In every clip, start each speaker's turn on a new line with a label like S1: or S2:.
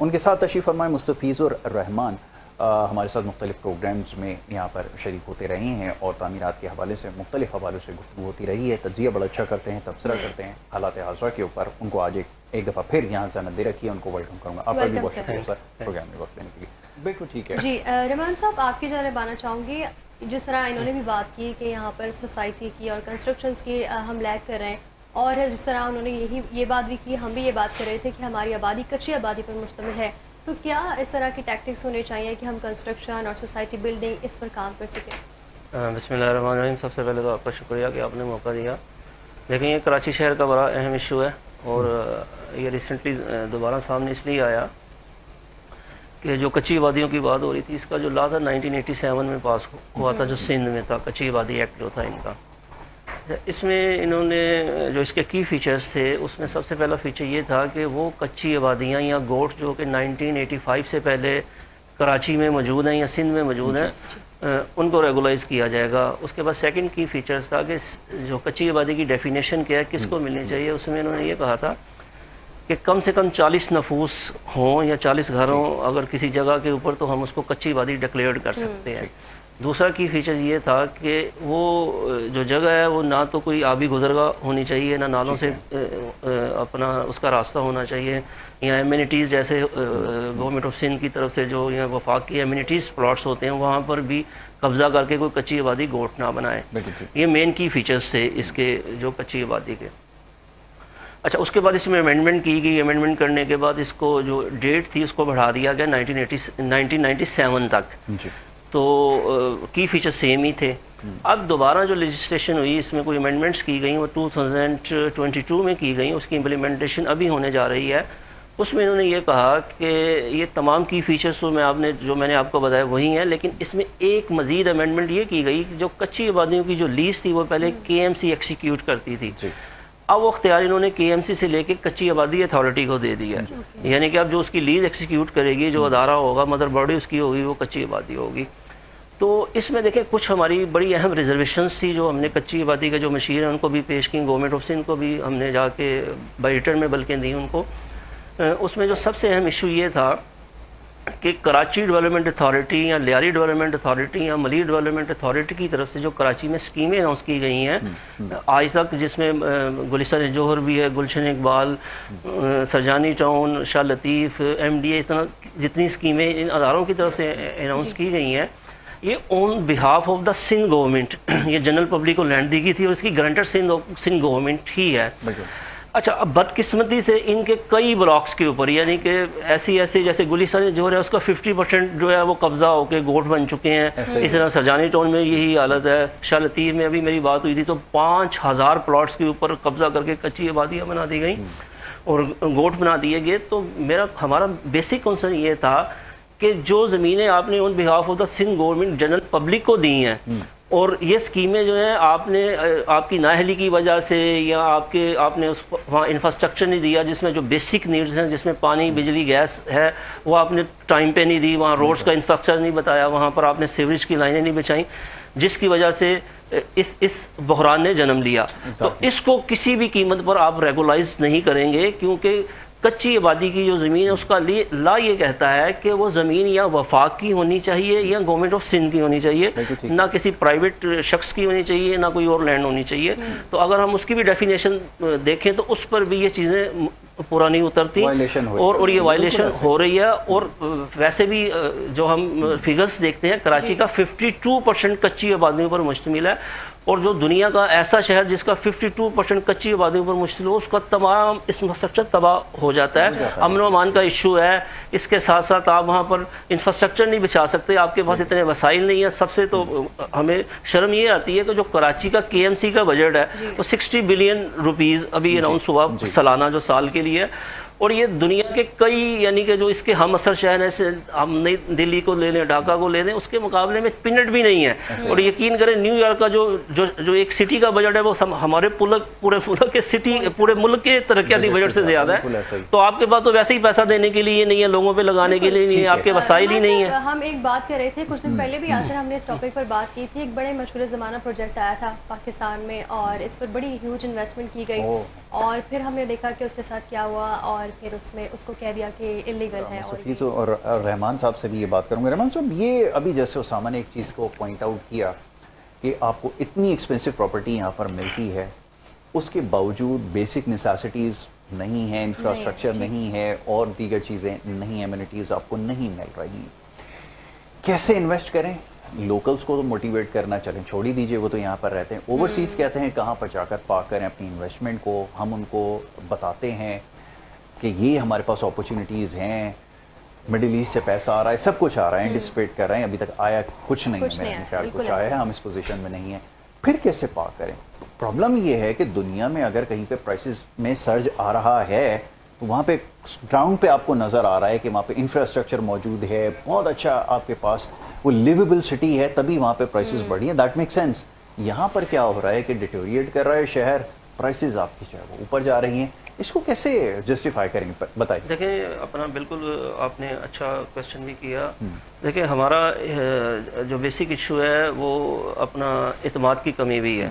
S1: ان کے ساتھ تشریف فرمائے مستفیض الرحمان ہمارے ساتھ مختلف پروگرامز میں یہاں پر شریک ہوتے رہے ہیں اور تعمیرات کے حوالے سے مختلف حوالوں سے گفتگو ہوتی رہی ہے. تجزیہ بڑا اچھا کرتے ہیں, تبصرہ کرتے ہیں حالات حاضرہ کے اوپر. ان کو آج ایک دفعہ پھر یہاں زحمت دے رکھی ہے, ان کو ویلکم کروں گا. آپ کا بھی بہت شکریہ سر پروگرام میں وقت دینے کے لیے. بالکل ٹھیک ہے
S2: جی. رحمان صاحب آپ کی جانب آنا چاہوں گی. جس طرح انہوں نے بھی بات کی کہ یہاں پر سوسائٹی کی اور کنسٹرکشنز کی ہم لیگ کر رہے ہیں, اور جس طرح انہوں نے یہ بات بھی کی, ہم بھی یہ بات کر رہے تھے کہ ہماری آبادی کچی آبادی پر مشتمل ہے, تو کیا اس طرح کی ٹیکٹکس ہونے چاہیے کہ ہم کنسٹرکشن اور سوسائٹی بلڈنگ اس پر کام کر سکیں؟
S3: بسم اللہ الرحمن الرحیم. سب سے پہلے تو آپ کا شکریہ کہ آپ نے موقع دیا. لیکن یہ کراچی شہر کا بڑا اہم ایشو ہے, اور یہ ریسنٹلی دوبارہ سامنے اس لیے آیا کہ جو کچی آبادیوں کی بات ہو رہی تھی, اس کا جو لا تھا 1987 میں پاس ہوا تھا, جو سندھ میں تھا, کچی آبادی ایکٹ جو تھا ان کا. اس میں انہوں نے جو اس کے کی فیچرز تھے, اس میں سب سے پہلا فیچر یہ تھا کہ وہ کچی آبادیاں یا گوٹ جو کہ 1985 سے پہلے کراچی میں موجود ہیں یا سندھ میں موجود ہیں, ان کو ریگولائز کیا جائے گا. اس کے بعد سیکنڈ کی فیچرز تھا کہ جو کچی آبادی کی ڈیفینیشن کیا ہے, کس کو ملنی چاہیے. اس میں انہوں نے یہ کہا تھا کہ کم سے کم 40 نفوس ہوں یا 40 گھر ہوں اگر کسی جگہ کے اوپر, تو ہم اس کو کچی آبادی ڈکلیئر کر سکتے ہیں. دوسرا کی فیچر یہ تھا کہ وہ جو جگہ ہے وہ نہ تو کوئی آبی گزرگاہ ہونی چاہیے, نہ نالوں سے اپنا اس کا راستہ ہونا چاہیے, یا ایمینٹیز جیسے گورنمنٹ آف سندھ کی طرف سے جو یا وفاق کی ایمینٹیز پلاٹس ہوتے ہیں وہاں پر بھی قبضہ کر کے کوئی کچی آبادی گوٹ نہ بنائے. یہ مین کی فیچرز تھے اس کے جو کچی آبادی کے. اچھا, اس کے بعد اس میں امینڈمنٹ کی گئی. امینڈمنٹ کرنے کے بعد اس کو جو ڈیٹ تھی اس کو بڑھا دیا گیا 1997 تک. تو کی فیچر سیم ہی تھے. اب دوبارہ جو لیجسلیشن ہوئی, اس میں کوئی امینڈمنٹس کی گئیں, وہ 2022 میں کی گئیں. اس کی امپلیمنٹیشن ابھی ہونے جا رہی ہے. اس میں انہوں نے یہ کہا کہ یہ تمام کی فیچرز تو میں نے آپ کو بتایا وہی ہیں, لیکن اس میں ایک مزید امینڈمنٹ یہ کی گئی کہ جو کچی آبادیوں کی جو لیز تھی وہ پہلے KMC ایکسیکیوٹ کرتی تھی. اب وہ اختیار انہوں نے KMC سے لے کے کچی آبادی اتھارٹی کو دے دی ہے. یعنی کہ اب جو اس کی لیز ایکسیکیوٹ کرے گی, جو ادارہ ہوگا, مدر باڈی اس کی ہوگی, وہ کچی آبادی ہوگی. تو اس میں دیکھیں کچھ ہماری بڑی اہم ریزرویشنز تھی جو ہم نے کچی آبادی کے جو مشیر ہیں ان کو بھی پیش کی, گورنمنٹ آف سندھ کو بھی ہم نے جا کے بائی ریٹرن میں بلکہ دی ان کو. اس میں جو سب سے اہم ایشو یہ تھا کہ کراچی ڈیولپمنٹ اتھارٹی یا لیاری ڈیولپمنٹ اتھارٹی یا ملی ڈیولپمنٹ اتھارٹی کی طرف سے جو کراچی میں اسکیمیں اناؤنس کی گئی ہیں آج تک, جس میں گلستان جوہر بھی ہے, گلشن اقبال, سرجانی ٹاؤن, شاہ لطیف, MDA, اتنا جتنی اسکیمیں ان اداروں کی طرف سے اناؤنس کی گئی ہیں, یہ on behalf of the Sindh government, یہ جنرل پبلک کو لینڈ دی گئی تھی اور اس کی گرانٹر سندھ گورنمنٹ ہی ہے. اچھا, اب بدقسمتی سے ان کے کئی بلاکس کے اوپر, یعنی کہ ایسی جیسے گلستان جوہر ہے اس کا 50% جو ہے وہ قبضہ ہو کے گوٹ بن چکے ہیں. اس طرح سرجانی ٹاؤن میں یہی حالت ہے. شاہ لطیف میں ابھی میری بات ہوئی تھی تو 5000 پلاٹس کے اوپر قبضہ کر کے کچی آبادیاں بنا دی گئیں اور گوٹ بنا دیے گئے. تو ہمارا بیسک کنسرن یہ تھا کہ جو زمینیں آپ نے on behalf of the Sindh government general public کو دی ہیں, اور یہ اسکیمیں جو ہیں آپ کی نااہلی کی وجہ سے یا آپ نے وہاں انفراسٹرکچر نہیں دیا, جس میں جو بیسک نیڈز ہیں, جس میں پانی, بجلی, گیس ہے, وہ آپ نے ٹائم پہ نہیں دی, وہاں روڈز کا انفراسٹرکچر نہیں بتایا, وہاں پر آپ نے سیوریج کی لائنیں نہیں بچائیں, جس کی وجہ سے اس بحران نے جنم لیا. تو اس کو کسی بھی قیمت پر آپ ریگولائز نہیں کریں گے, کیونکہ کچی آبادی کی جو زمین ہے اس کا لا یہ کہتا ہے کہ وہ زمین یا وفاق کی ہونی چاہیے یا گورنمنٹ آف سندھ کی ہونی چاہیے, نہ کسی پرائیویٹ شخص کی ہونی چاہیے, نہ کوئی اور لینڈ ہونی چاہیے. تو اگر ہم اس کی بھی ڈیفینیشن دیکھیں تو اس پر بھی یہ چیزیں پورا نہیں اترتی اور یہ وائلیشن ہو رہی ہے. اور ویسے بھی جو ہم فگرز دیکھتے ہیں, کراچی کا 52% کچی آبادیوں پر مشتمل ہے, اور جو دنیا کا ایسا شہر جس کا 52% کچی آبادیوں پر مشتمل ہو, اس کا تمام انفراسٹرکچر تباہ ہو جاتا ہے. امن و امان کا ایشو ہے. اس کے ساتھ ساتھ آپ وہاں پر انفراسٹرکچر نہیں بچا سکتے, آپ کے پاس اتنے وسائل نہیں ہیں. سب سے تو ہمیں شرم یہ آتی ہے کہ جو کراچی کا KMC کا بجٹ ہے وہ 60 بلین روپیز ابھی اناؤنس ہوا سالانہ, جو سال کے لیے. اور یہ دنیا کے کئی, یعنی کہ جو اس کے ہم اثر شہر ہیں, ہم نئی دلی کو لے لیں, ڈھاکہ کو لے لیں, اس کے مقابلے میں پنٹ بھی نہیں ہے. اور یقین کریں نیو یارک کا جو ایک سٹی کا بجٹ ہے وہ ہمارے پورے ملک کے سٹی, پورے ملک کے ترقیاتی بجٹ سے زیادہ ہے. تو آپ کے پاس تو ویسے ہی پیسہ دینے کے لیے نہیں ہے, لوگوں پہ لگانے کے لیے نہیں ہے, آپ کے وسائل ہی نہیں ہے.
S2: ہم ایک بات کر رہے تھے کچھ دن پہلے بھی آسر, ہم نے اس ٹاپک پر بات کی تھی. ایک بڑے مشہور زمانہ پروجیکٹ آیا تھا پاکستان میں اور اس پر بڑی ہیوج انویسٹمنٹ کی گئی. اور پھر ہم نے دیکھا کہ اس کے ساتھ کیا ہوا اور پھر اس میں اس کو کہہ دیا کہ انلیگل ہے.
S1: مستفیض اور رحمان صاحب سے بھی یہ بات کروں گا. رحمان صاحب یہ ابھی جیسے اسامہ نے ایک چیز کو پوائنٹ آؤٹ کیا کہ آپ کو اتنی ایکسپینسو پراپرٹی یہاں پر ملتی ہے, اس کے باوجود بیسک نیسیسٹیز نہیں ہیں, انفراسٹرکچر نہیں ہے اور دیگر چیزیں نہیں, ایمینٹیز آپ کو نہیں مل رہی. کیسے انویسٹ کریں؟ لوکلز کو تو موٹیویٹ کرنا چلیں چھوڑ ہی دیجیے, وہ تو یہاں پر رہتے ہیں. اوورسیز کہتے ہیں کہاں پر جا کر پارک کریں اپنی انویسٹمنٹ کو. ہم ان کو بتاتے ہیں کہ یہ ہمارے پاس اپرچونیٹیز ہیں, مڈل ایسٹ سے پیسہ آ رہا ہے, سب کچھ آ رہا ہے, انٹیسپیٹ کر رہے ہیں, ابھی تک آیا کچھ نہیں ہے, میرا خیال کچھ آیا ہے, ہم اس پوزیشن میں نہیں ہیں. پھر کیسے پارک کریں؟ پرابلم یہ ہے کہ دنیا میں اگر کہیں پہ پرائسز میں سرج آ رہا ہے تو وہاں پہ گراؤنڈ پہ آپ کو نظر آ رہا ہے کہ وہاں پہ انفراسٹرکچر موجود ہے, بہت اچھا آپ کے پاس وہ لیویبل سٹی ہے, تبھی وہاں پہ پرائسز بڑھی ہیں. That make sense. یہاں پر کیا ہو رہا ہے کہ ڈیٹوریٹ کر رہا ہے شہر, پرائسز آپ کی جو ہے وہ اوپر جا رہی ہیں. اس کو کیسے جسٹیفائی کریں گے, بتائیے.
S3: دیکھیں اپنا بالکل آپ نے اچھا کویشچن بھی کیا. دیکھیں ہمارا جو بیسک ایشو ہے وہ اپنا اعتماد کی کمی بھی ہے.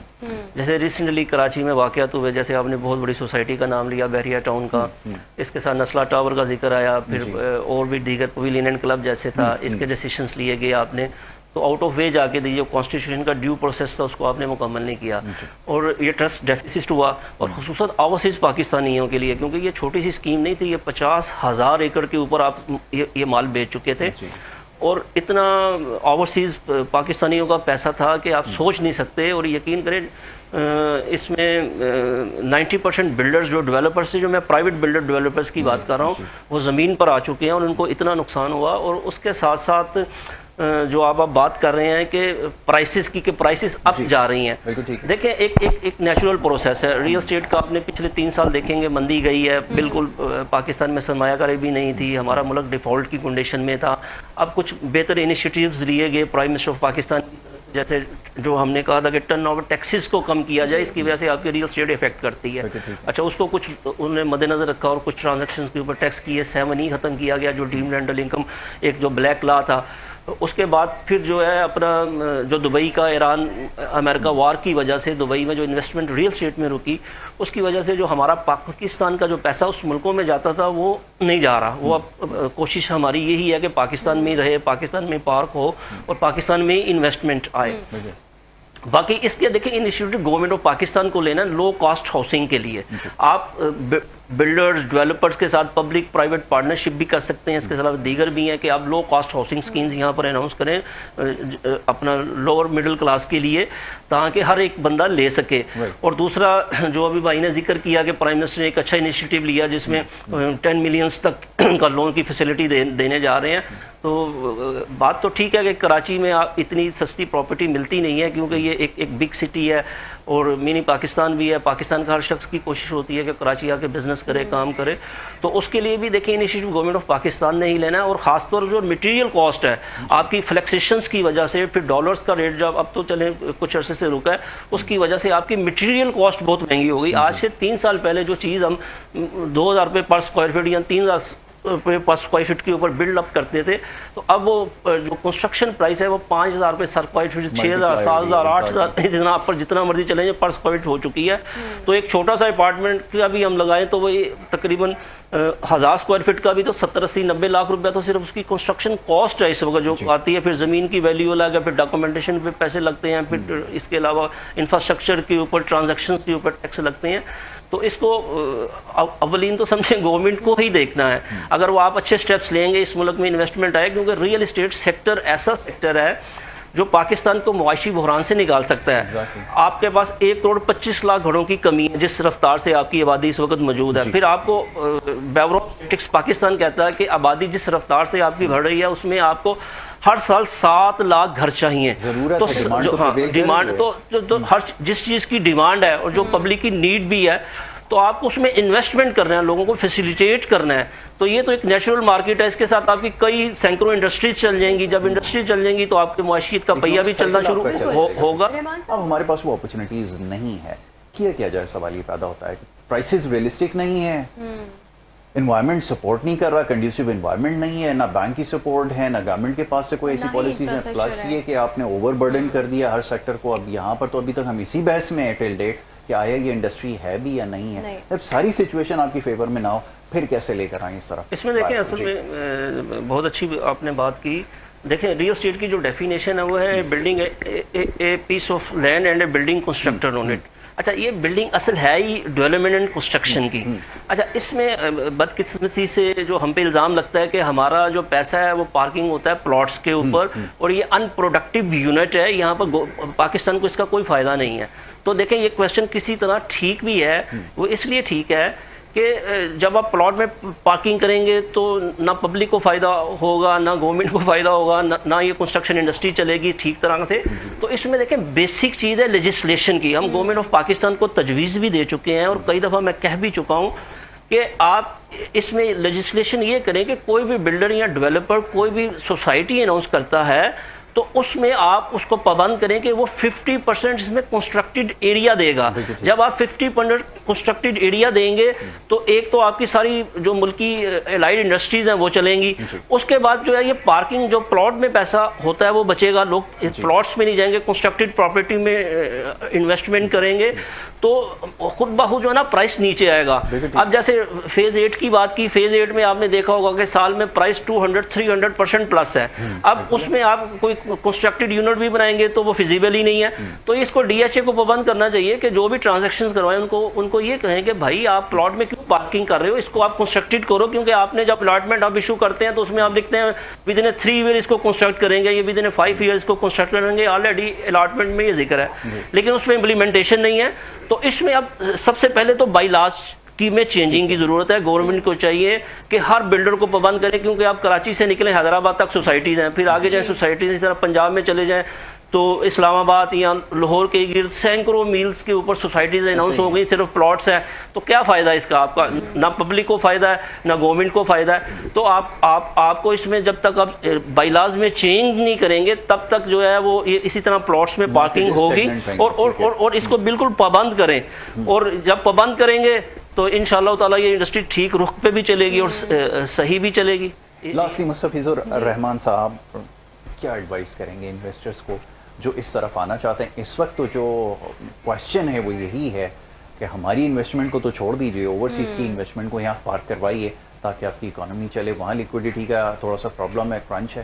S3: جیسے ریسنٹلی کراچی میں واقعات ہوئے, جیسے آپ نے بہت بڑی سوسائٹی کا نام لیا بحریہ ٹاؤن کا, اس کے ساتھ نسلہ ٹاور کا ذکر آیا, پھر اور بھی دیگر پویلین اینڈ کلب جیسے تھا, اس کے ڈیسیشنز لیے گئے آپ نے, تو آؤٹ آف وے جا کے جو کانسٹیٹیوشن کا ڈیو پروسیس تھا اس کو آپ نے مکمل نہیں کیا, اور یہ ٹرسٹ ڈیفیسٹ ہوا, اور خصوصاً اوورسیز پاکستانیوں کے لیے, کیونکہ یہ چھوٹی سی اسکیم نہیں تھی, یہ 50,000 ایکڑ کے اوپر آپ یہ مال بیچ چکے تھے, اور اتنا اوورسیز پاکستانیوں کا پیسہ تھا کہ آپ سوچ نہیں سکتے. اور یقین کریں اس میں 90% بلڈرز جو ڈیولپرز تھے, جو میں پرائیویٹ بلڈر ڈیولپرز کی بات کر رہا ہوں, وہ زمین پر آ چکے ہیں اور ان کو اتنا نقصان ہوا. اور اس کے ساتھ ساتھ جو آپ بات کر رہے ہیں کہ پرائسز کی, کہ پرائسز اپ جا رہی ہیں. دیکھیں ایک نیچرل پروسیس ہے. ریل اسٹیٹ کا آپ نے پچھلے 3 سال دیکھیں گے مندی گئی ہے, بالکل پاکستان میں سرمایہ کاری بھی نہیں تھی, ہمارا ملک ڈیفالٹ کی کنڈیشن میں تھا. اب کچھ بہتر انیشیٹیوز لیے گئے پرائم منسٹر آف پاکستان, جیسے جو ہم نے کہا تھا کہ ٹرن اوور ٹیکسز کو کم کیا جائے, اس کی وجہ سے آپ کی ریل اسٹیٹ افیکٹ کرتی ہے. اچھا, اس کو کچھ انہوں نے مد نظر رکھا اور کچھ ٹرانزیکشنز کے اوپر ٹیکس کیے, 7 ہی ختم کیا گیا, جو ڈیمڈ رینٹل انکم ایک جو بلیک لا تھا. اس کے بعد پھر جو ہے اپنا جو دبئی کا ایران امریکہ وار کی وجہ سے دبئی میں جو انویسٹمنٹ ریل اسٹیٹ میں رکی, اس کی وجہ سے جو ہمارا پاکستان کا جو پیسہ اس ملکوں میں جاتا تھا وہ نہیں جا رہا. وہ اب کوشش ہماری یہی ہے کہ پاکستان میں رہے, پاکستان میں پارک ہو اور پاکستان میں انویسٹمنٹ آئے. باقی اس کے دیکھیں انیشیٹو گورنمنٹ آف پاکستان کو لینا لو کاسٹ ہاؤسنگ کے لیے. آپ بلڈرز ڈیولپرز کے ساتھ پبلک پرائیویٹ پارٹنرشپ بھی کر سکتے ہیں, اس کے علاوہ دیگر بھی ہیں کہ آپ لو کاسٹ ہاؤسنگ سکیمز یہاں پر اناؤنس کریں اپنا لوور مڈل کلاس کے لیے, تاکہ ہر ایک بندہ لے سکے. اور دوسرا جو ابھی بھائی نے ذکر کیا کہ پرائم منسٹر نے ایک اچھا انیشیٹو لیا جس میں 10 ملینز تک کا لون کی فیسلٹی دینے جا رہے ہیں. تو بات تو ٹھیک ہے کہ کراچی میں اتنی سستی پراپرٹی ملتی نہیں ہے, کیونکہ یہ ایک بگ سٹی ہے اور منی پاکستان بھی ہے. پاکستان کا ہر شخص کی کوشش ہوتی ہے کہ کراچی آ کے بزنس کرے, کام کرے. تو اس کے لیے بھی دیکھیں انیشیٹو گورنمنٹ آف پاکستان نے ہی لینا ہے. اور خاص طور جو مٹیریل کاسٹ ہے آپ کی فلیکسیشنز کی وجہ سے, پھر ڈالرز کا ریٹ جب اب تو چلیں کچھ عرصے سے رکا ہے, اس کی وجہ سے آپ کی مٹیریل کاسٹ بہت مہنگی ہو گئی. آج سے 3 سال پہلے جو چیز ہم 2,000 روپے پر اسکوائر فٹ یا 3,000 روپے پر اسکوائر فٹ کے اوپر بلڈ اپ کرتے تھے, تو اب وہ جو کنسٹرکشن پرائس ہے وہ 5,000 روپے پر اسکوائر فٹ, 6,000 7,000 8,000 اتنا آپ پر جتنا مرضی چلیں جائیں پر اسکوائر فٹ ہو چکی ہے. تو ایک چھوٹا سا اپارٹمنٹ کا بھی ہم لگائیں تو وہ تقریباً 1,000 اسکوائر فٹ کا بھی تو 70 80 90 لاکھ روپیہ تو صرف اس کی کنسٹرکشن کاسٹ ہے اس وقت جو آتی ہے. پھر زمین کی ویلیو الگ ہے, پھر ڈاکومنٹیشن پہ پیسے لگتے ہیں, پھر اس کے علاوہ انفراسٹرکچر کے اوپر ٹرانزیکشنز کے اوپر ٹیکس لگتے ہیں. تو اس کو اولین تو سمجھیں گورنمنٹ کو ہی دیکھنا ہے. اگر وہ آپ اچھے سٹیپس لیں گے اس ملک میں انویسٹمنٹ آئے, کیونکہ ریئل اسٹیٹ سیکٹر ایسا سیکٹر ہے جو پاکستان کو معاشی بحران سے نکال سکتا ہے. آپ کے پاس 1,25,00,000 گھروں کی کمی ہے جس رفتار سے آپ کی آبادی اس وقت موجود ہے. پھر آپ کو بیورو اسٹیٹسٹکس پاکستان کہتا ہے کہ آبادی جس رفتار سے آپ کی بڑھ رہی ہے اس میں آپ کو ہر سال 7 لاکھ گھر چاہیے. تو ڈیمانڈ تو ہر جس چیز کی ڈیمانڈ ہے اور جو پبلک کی نیڈ بھی ہے, تو آپ کو اس میں انویسٹمنٹ کرنا ہے, لوگوں کو فیسیلیٹیٹ کرنا ہے. تو یہ تو ایک نیچرل مارکیٹ ہے. اس کے ساتھ آپ کی کئی سینکڑوں انڈسٹریز چل جائیں گی. جب انڈسٹری چل جائیں گی تو آپ کے معاشیت کا پہیہ بھی چلنا شروع ہوگا.
S1: اب ہمارے پاس وہ اپرچونیٹیز نہیں ہے, کیا جائے. سوال یہ پیدا ہوتا ہے کہ پرائسز ریئلسٹک نہیں ہے, انوائرمنٹ سپورٹ نہیں کر رہا, کنڈیوسو انوائرمنٹ نہیں ہے, نہ بینک کی سپورٹ ہے, نہ گورنمنٹ کے پاس سے کوئی ایسی پالیسیز ہیں. پلس یہ کہ آپ نے اوور برڈن کر دیا ہر سیکٹر کو. اب یہاں پر تو ابھی تک ہم اسی بحث میں ہیں ٹل ڈیٹ کہ آیا یہ انڈسٹری ہے بھی یا نہیں ہے.
S2: نہیں.
S1: جب ساری سچویشن آپ کی فیور میں نہ ہو پھر کیسے لے کر آئیں اس طرح؟
S3: اس میں دیکھیں اصل میں بہت اچھی آپ نے بات کی. دیکھیں ریئل اسٹیٹ کی جو ڈیفینیشن ہے وہ ہے building a piece of land and a building constructor on it. اچھا یہ بلڈنگ اصل ہے ہی ڈیولپمنٹ اینڈ کنسٹرکشن کی. اچھا اس میں بدقسمتی سے جو ہم پہ الزام لگتا ہے کہ ہمارا جو پیسہ ہے وہ پارکنگ ہوتا ہے پلاٹس کے اوپر اور یہ ان پروڈکٹیو یونٹ ہے, یہاں پر پاکستان کو اس کا کوئی فائدہ نہیں ہے. تو دیکھیں یہ کویشچن کسی طرح ٹھیک بھی ہے. وہ اس لیے ٹھیک ہے کہ جب آپ پلاٹ میں پارکنگ کریں گے تو نہ پبلک کو فائدہ ہوگا, نہ گورنمنٹ کو فائدہ ہوگا, نہ یہ کنسٹرکشن انڈسٹری چلے گی ٹھیک طرح سے. تو اس میں دیکھیں بیسک چیز ہے لیجسلیشن کی. ہم گورنمنٹ آف پاکستان کو تجویز بھی دے چکے ہیں اور کئی دفعہ میں کہہ بھی چکا ہوں کہ آپ اس میں لیجسلیشن یہ کریں کہ کوئی بھی بلڈر یا ڈیولپر کوئی بھی سوسائٹی اناؤنس کرتا ہے تو اس میں آپ اس کو پابند کریں کہ وہ 50% اس میں کنسٹرکٹڈ ایریا دے گا. جب آپ 50% کنسٹرکٹڈ ایریا دیں گے تو ایک تو آپ کی ساری جو ملکی الائڈ انڈسٹریز ہیں وہ چلیں گی. اس کے بعد جو ہے یہ پارکنگ جو پلاٹ میں پیسہ ہوتا ہے وہ بچے گا. لوگ پلاٹس میں نہیں جائیں گے, کنسٹرکٹڈ پراپرٹی میں انویسٹمنٹ کریں گے تو خود بخود جو ہے نا پرائس نیچے آئے گا. اب جیسے فیز 8 کی بات کی, فیز 8 میں آپ نے دیکھا ہوگا کہ سال میں پرائس 200-300% پلس ہے. اب اس میں آپ کوئی کنسٹرکٹڈ یونٹ بھی بنائیں گے تو وہ فیزیبل ہی نہیں ہے. تو اس کو ڈی ایچ اے کو پابند کرنا چاہیے کہ جو بھی ٹرانزیکشنز کروائیں ان کو یہ کہیں کہ بھائی آپ پلاٹ میں کیوں پارکنگ کر رہے ہو, اس کو آپ کنسٹرکٹڈ کرو. کیونکہ آپ نے جب الاٹمنٹ آپ ایشو کرتے ہیں تو اس میں آپ لکھتے ہیں ود ان 3 ایئر اس کو کنسٹرکٹ کریں گے, یہ ود ان 5 ایئر اس کو کنسٹرکٹ کریں گے. آلریڈی الاٹمنٹ میں یہ ذکر ہے لیکن اس میں امپلیمنٹیشن نہیں ہے. تو اس میں اب سب سے پہلے تو بائی لاس کی میں چینجنگ کی ضرورت ہے. گورنمنٹ کو چاہیے کہ ہر بلڈر کو پابند کریں, کیونکہ آپ کراچی سے نکلیں حیدرآباد تک سوسائٹیز ہیں, پھر آگے جائیں سوسائٹیز, اس طرح پنجاب میں چلے جائیں تو اسلام آباد یا لاہور کے گرد سینکڑوں میلز کے اوپر سوسائٹیز اناؤنس ہو گئی, صرف پلاٹس ہیں. تو کیا فائدہ اس کا آپ کا؟ نہ پبلک کو فائدہ ہے نہ گورنمنٹ کو فائدہ ہے. تو آپ کو اس میں جب تک آپ بائی لاز میں چینج نہیں کریں گے تب تک جو ہے وہ اسی طرح پلاٹس میں پارکنگ ہوگی. اور اس کو بالکل پابند کریں, اور جب پابند کریں گے تو انشاءاللہ تعالی یہ انڈسٹری ٹھیک رخ پہ بھی چلے گی اور صحیح بھی چلے گی.
S1: لاسٹلی مستفیض الرحمان صاحب کیا ایڈوائز کریں گے انویسٹرز کو جو اس طرف آنا چاہتے ہیں؟ اس وقت تو جو کوشچن ہے وہ یہی ہے کہ ہماری انویسٹمنٹ کو تو چھوڑ دیجئے, اوورسیز کی انویسٹمنٹ کو یہاں پارک کروائیے تاکہ آپ کی اکانومی چلے. وہاں لیکوڈیٹی کا تھوڑا سا پرابلم ہے, کرنچ ہے,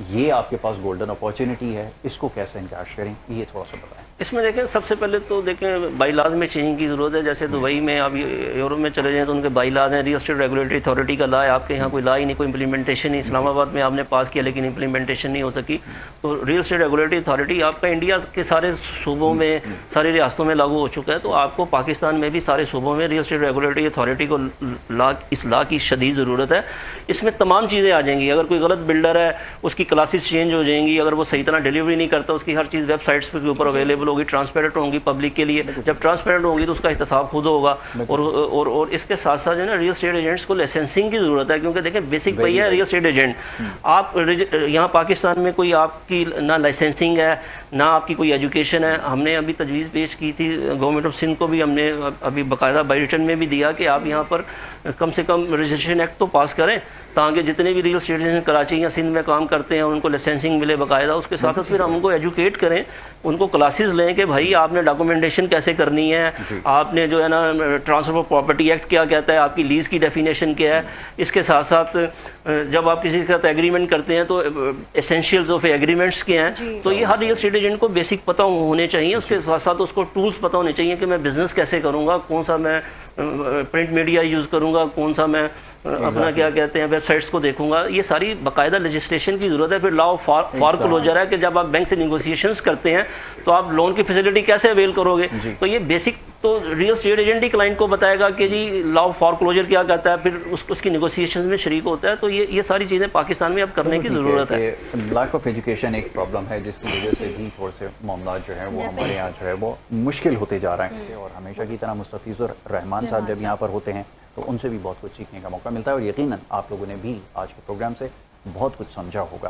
S1: یہ آپ کے پاس گولڈن اپارچونٹی ہے, اس کو کیسے انکیش کریں یہ تھوڑا سا بتائیں.
S3: اس میں دیکھیں سب سے پہلے تو دیکھیں بائی لاز میں چینج کی ضرورت ہے. جیسے دبئی میں آپ یورپ میں چلے جائیں تو ان کے بائی لاز ہیں, ریئل اسٹیٹ ریگولیٹری اتھارٹی کا لا ہے. آپ کے یہاں کوئی لا ہی نہیں, کوئی امپلیمنٹیشن نہیں. اسلام آباد میں آپ نے پاس کیا لیکن امپلیمنٹیشن نہیں ہو سکی. تو ریئل اسٹیٹ ریگولیٹری اتھارٹی آپ کا انڈیا کے سارے صوبوں میں ساری ریاستوں میں لاگو ہو چکا ہے. تو آپ کو پاکستان میں بھی سارے صوبوں میں ریئل اسٹیٹ ریگولیٹری اتھارٹی کو اس لا کی شدید ضرورت ہے. اس میں تمام چیزیں آ جائیں گی. اگر کوئی غلط بلڈر ہے اس کی کلاسز چینج ہو جائیں گی, اگر وہ صحیح طرح ڈیلیوری نہیں کرتا اس کی ہر چیز ویب سائٹس کے اوپر اویلیبل ہوگی, ٹرانسپیرنٹ ہوں گی پبلک کے لیے. جب ٹرانسپیرنٹ ہوں گی تو اس کا احتساب خود ہوگا. اور اس کے ساتھ ساتھ جو ہے نا ریئل اسٹیٹ ایجنٹس کو لائسنسنگ کی ضرورت ہے, کیونکہ دیکھیں بیسک وہی ہے ریئل اسٹیٹ ایجنٹ. آپ یہاں پاکستان میں کوئی آپ کی نہ لائسنسنگ ہے نہ آپ کی کوئی ایجوکیشن ہے. ہم نے ابھی تجویز پیش کی تھی گورنمنٹ آف سندھ کو بھی, ہم نے ابھی باقاعدہ بائی ریٹن میں بھی دیا کہ آپ یہاں پر کم سے کم رجسٹریشن ایکٹ تو پاس کریں تاکہ جتنے بھی ریئل اسٹیٹ ایجنٹ کراچی یا سندھ میں کام کرتے ہیں ان کو لائسنسنگ ملے باقاعدہ. اس کے ساتھ پھر ہم ان کو ایجوکیٹ کریں, ان کو کلاسز لیں کہ بھائی آپ نے ڈاکومنٹیشن کیسے کرنی ہے, آپ نے جو ہے نا ٹرانسفر آف پراپرٹی ایکٹ کیا کہتا ہے, آپ کی لیز کی ڈیفینیشن کیا ہے. اس کے ساتھ ساتھ جب آپ کسی کے ساتھ ایگریمنٹ کرتے ہیں تو ایسینشیلز آف ایگریمنٹس کے ہیں. تو یہ ہر ریئل اسٹیٹ ایجنٹ کو بیسک پتہ ہونے چاہیے. اس کے ساتھ ساتھ اس کو ٹولز پتہ ہونے چاہیے کہ میں بزنس کیسے کروں گا, کون سا میں پرنٹ میڈیا یوز کروں گا, کون سا میں اپنا کیا کہتے ہیں ویب سائٹس کو دیکھوں گا. یہ ساری باقاعدہ لیجسلیشن کی ضرورت ہے. پھر لا آف فار کلوجر ہے کہ جب آپ بینک سے نیگوسیشنز کرتے ہیں تو آپ لون کی فیسلٹی کیسے اویل کرو گے. تو یہ بیسک تو ریئل اسٹیٹ ایجنٹ ہی کلائنٹ کو بتائے گا کہ جی لا آف فار کلوجر کیا کہتا ہے, پھر اس کی نیگوسیشنز میں شریک ہوتا ہے. تو یہ ساری چیزیں پاکستان میں اب کرنے کی ضرورت ہے.
S1: لیک آف ایجوکیشن ایک پرابلم ہے جس کی وجہ سے بھی تھوڑے سے معاملات جو ہیں وہ ہمارے یہاں جو ہے وہ مشکل ہوتے جا رہے ہیں. اور ہمیشہ کی طرح مستفیض الرحمان صاحب جب یہاں پر ہوتے ہیں تو ان سے بھی بہت کچھ سیکھنے کا موقع ملتا ہے, اور یقیناً آپ لوگوں نے بھی آج کے پروگرام سے بہت کچھ سمجھا ہوگا.